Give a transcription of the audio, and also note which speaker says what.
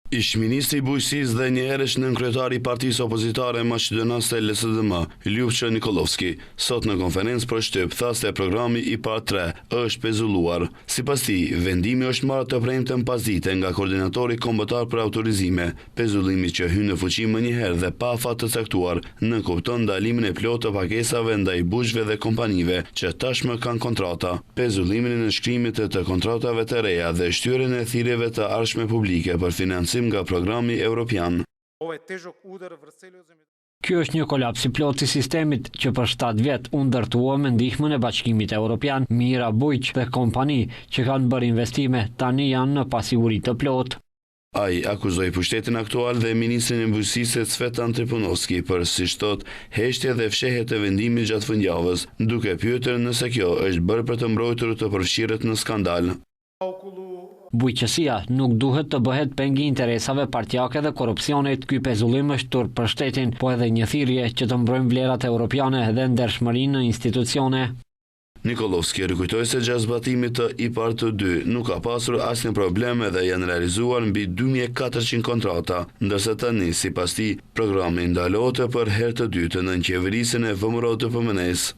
Speaker 1: Ish-ministri i bujqësisë dhe një herësh nënkryetari i partisë opozitare maqedonase LSDM, Ljupçë Nikolovski, sot në konferencë për shtyp tha se programi IPARD 3 është pezulluar. Sipas tij, vendimi është marrë të premten pas dite nga koordinatori kombëtar për autorizime. Pezullimi që hyn në fuqi më një herë dhe pa afat të caktuar, nënkupton ndalimin e plotë të pagesave ndaj bujqëve dhe kompanive që tashmë kanë kontrata. Pezullimin e nënshkrimit të kontratave të reja dhe shtyrjen e thirrjeve të ardhshme publike për financim nga programi evropian.
Speaker 2: Ky është një kolaps i plotë i sistemit që për 7 vjet u ndërtua me ndihmën e Bashkimit Evropian, mijëra bujq dhe kompani që kanë bërë investime tani janë në pasiguri të plotë.
Speaker 1: Ai akuzoi pushtetin aktual dhe ministrin e bujqësisë Cvetan Trifunoski për, siç thotë, heshtje dhe fshehje të vendimit gjatë fundjavës, duke pyetur nëse kjo është bërë për të mbrojtur të përfshirët në skandal.
Speaker 2: Bujqësia nuk duhet të bëhet pengi interesave partjake dhe korrupsionit. Ky pezullim është turp për shtetin, po edhe një thirrje që të mbrojmë vlerat europiane dhe ndershmërinë në institucione.
Speaker 1: Nikolovski rikujtoi se gjatë zbatimit të IPARD 2 nuk ka pasur asnjë problem dhe janë realizuar mbi 2400 kontrata, ndërsa tani, sipas tij, programi ndalohet për herë të dytë në qeverisjen e VMRO-DPMN-s.